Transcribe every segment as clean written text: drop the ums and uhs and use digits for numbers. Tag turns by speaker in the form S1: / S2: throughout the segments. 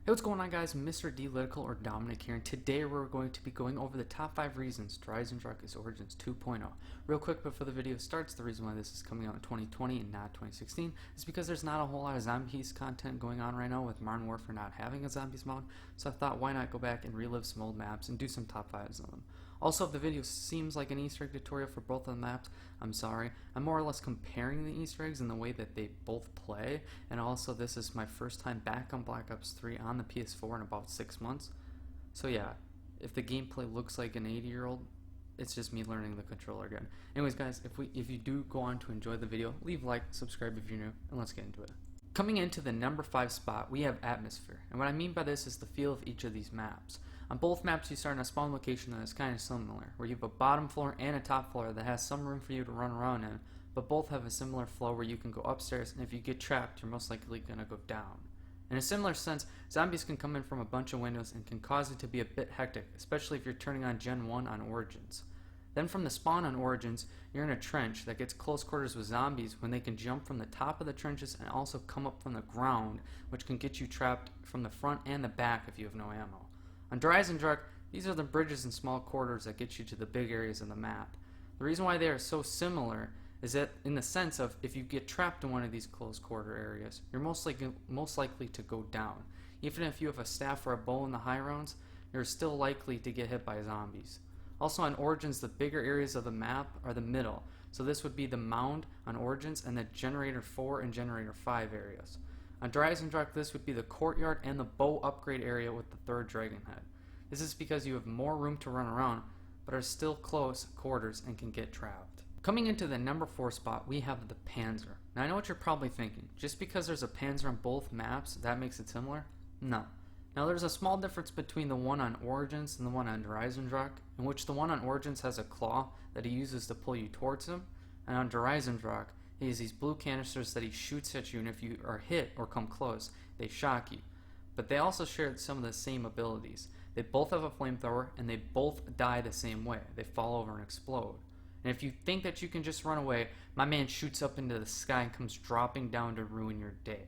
S1: Hey, what's going on, guys? Mr. D-Lytical or Dominic here, and today we're going to be going over the top 5 reasons Eisendrache is Origins 2.0. Real quick before the video starts, the reason why this is coming out in 2020 and not 2016 is because there's not a whole lot of zombies content going on right now with Modern Warfare not having a zombies mod, so I thought why not go back and relive some old maps and do some top 5s of them. Also, if the video seems like an Easter egg tutorial for both of the maps, I'm sorry. I'm more or less comparing the Easter eggs in the way that they both play, and also this is my first time back on Black Ops 3 on the PS4 in about 6 months. So yeah, if the gameplay looks like an 80-year-old, it's just me learning the controller again. Anyways, guys, if you do go on to enjoy the video, leave a like, subscribe if you're new, and let's get into it. Coming into the number 5 spot, we have Atmosphere, and what I mean by this is the feel of each of these maps. On both maps, you start in a spawn location that is kind of similar, where you have a bottom floor and a top floor that has some room for you to run around in, but both have a similar flow where you can go upstairs, and if you get trapped, you're most likely going to go down. In a similar sense, zombies can come in from a bunch of windows and can cause it to be a bit hectic, especially if you're turning on Gen 1 on Origins. Then from the spawn on Origins, you're in a trench that gets close quarters with zombies when they can jump from the top of the trenches and also come up from the ground, which can get you trapped from the front and the back if you have no ammo. On Eisendrache, these are the bridges and small corridors that get you to the big areas of the map. The reason why they are so similar is that in the sense of if you get trapped in one of these close quarter areas, you're most likely to go down. Even if you have a staff or a bow in the high rounds, you're still likely to get hit by zombies. Also on Origins, the bigger areas of the map are the middle, so this would be the mound on Origins and the Generator 4 and Generator 5 areas. On Eisendrache, this would be the courtyard and the bow upgrade area with the third dragon head. This is because you have more room to run around, but are still close quarters and can get trapped. Coming into the number 4 spot, we have the Panzer. Now I know what you're probably thinking, just because there's a Panzer on both maps, that makes it similar? No. Now there's a small difference between the one on Origins and the one on Eisendrache, in which the one on Origins has a claw that he uses to pull you towards him, and on Eisendrache, he has these blue canisters that he shoots at you, and if you are hit or come close, they shock you. But they also share some of the same abilities. They both have a flamethrower, and they both die the same way. They fall over and explode. And if you think that you can just run away, my man shoots up into the sky and comes dropping down to ruin your day.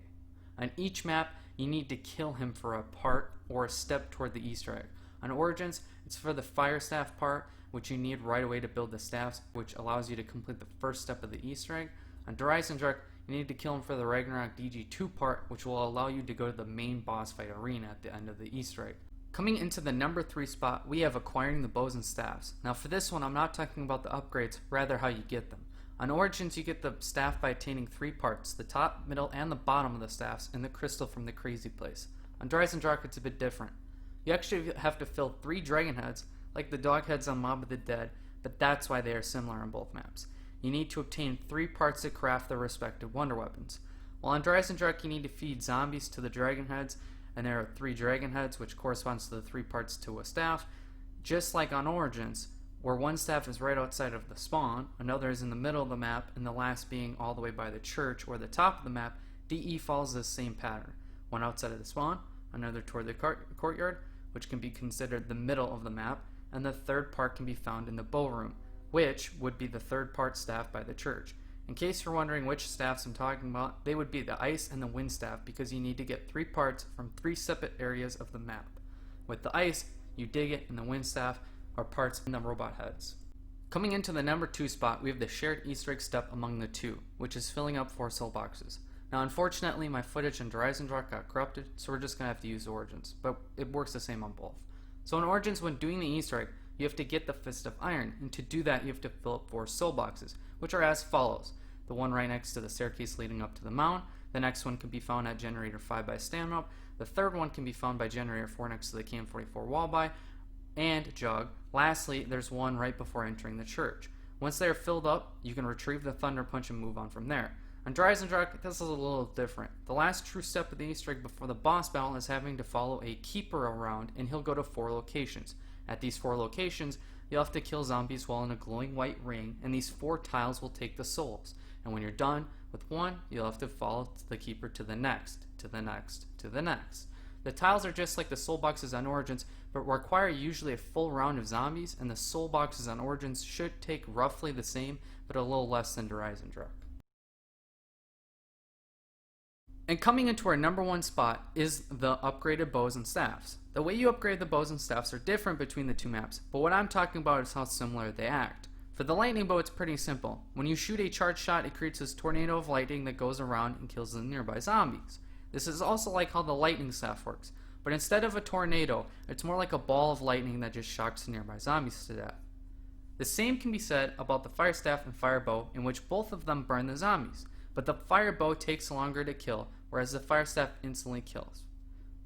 S1: On each map, you need to kill him for a part or a step toward the Easter egg. On Origins, it's for the fire staff part, which you need right away to build the staffs, which allows you to complete the first step of the Easter egg. On Eisendrache, you need to kill him for the Ragnarok DG2 part, which will allow you to go to the main boss fight arena at the end of the Easter egg. Coming into the number 3 spot, we have acquiring the bows and staffs. Now for this one, I'm not talking about the upgrades, rather how you get them. On Origins, you get the staff by attaining 3 parts, the top, middle, and the bottom of the staffs, and the crystal from the crazy place. On Eisendrache, it's a bit different. You actually have to fill 3 dragon heads, like the dog heads on Mob of the Dead, but that's why they are similar on both maps. You need to obtain 3 parts to craft their respective wonder weapons. While on Eisendrache, you need to feed zombies to the dragon heads, and there are 3 dragon heads, which corresponds to the 3 parts to a staff. Just like on Origins, where one staff is right outside of the spawn, another is in the middle of the map, and the last being all the way by the church or the top of the map, DE follows this same pattern. One outside of the spawn, another toward the courtyard, which can be considered the middle of the map, and the third part can be found in the bow room, which would be the third part staff by the church. In case you're wondering which staffs I'm talking about, they would be the ice and the wind staff because you need to get 3 parts from 3 separate areas of the map. With the ice, you dig it, and the wind staff are parts in the robot heads. Coming into the number 2 spot, we have the shared Easter egg step among the two, which is filling up 4 soul boxes. Now unfortunately, my footage in Eisendrache got corrupted, so we're just going to have to use Origins, but it works the same on both. So in Origins, when doing the Easter egg, you have to get the Fist of Iron, and to do that you have to fill up 4 soul boxes, which are as follows. The one right next to the staircase leading up to the mound, the next one can be found at Generator 5 by Stamina Up, the third one can be found by Generator 4 next to the KM44 wall by, and Jug. Lastly, there's one right before entering the church. Once they are filled up, you can retrieve the Thunder Punch and move on from there. On Eisendrache, this is a little different. The last true step of the Easter egg before the boss battle is having to follow a keeper around, and he'll go to 4 locations. At these 4 locations, you'll have to kill zombies while in a glowing white ring, and these 4 tiles will take the souls. And when you're done with one, you'll have to follow the keeper to the next, to the next, to the next. The tiles are just like the soul boxes on Origins, but require usually a full round of zombies, and the soul boxes on Origins should take roughly the same, but a little less than Eisendrache. And coming into our number one spot is the upgraded bows and staffs. The way you upgrade the bows and staffs are different between the two maps, but what I'm talking about is how similar they act. For the lightning bow, it's pretty simple. When you shoot a charge shot, it creates this tornado of lightning that goes around and kills the nearby zombies. This is also like how the lightning staff works, but instead of a tornado, it's more like a ball of lightning that just shocks the nearby zombies to death. The same can be said about the fire staff and fire bow, in which both of them burn the zombies, but the fire bow takes longer to kill, whereas the fire staff instantly kills.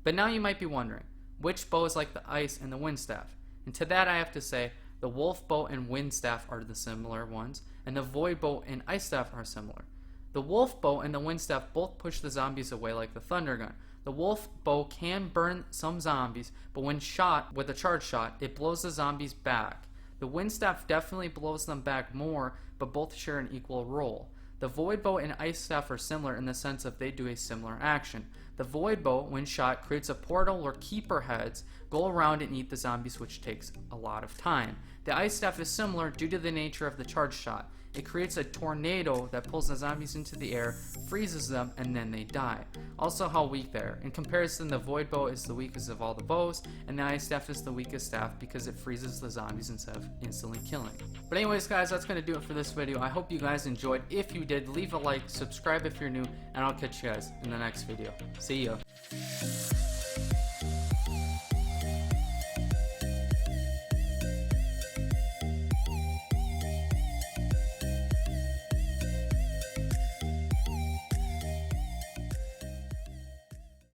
S1: But now you might be wondering, which bow is like the ice and the wind staff? And to that I have to say, the wolf bow and wind staff are the similar ones, and the void bow and ice staff are similar. The wolf bow and the wind staff both push the zombies away like the thunder gun. The wolf bow can burn some zombies, but when shot with a charge shot, it blows the zombies back. The wind staff definitely blows them back more, but both share an equal role. The void bow and ice staff are similar in the sense that they do a similar action. The void bow, when shot, creates a portal where keeper heads go around and eat the zombies, which takes a lot of time. The ice staff is similar due to the nature of the charge shot. It creates a tornado that pulls the zombies into the air, freezes them, and then they die. Also how weak they are. In comparison, the void bow is the weakest of all the bows, and the ice staff is the weakest staff because it freezes the zombies instead of instantly killing. But anyways guys, that's going to do it for this video. I hope you guys enjoyed. If you did, leave a like, subscribe if you're new, and I'll catch you guys in the next video. See ya.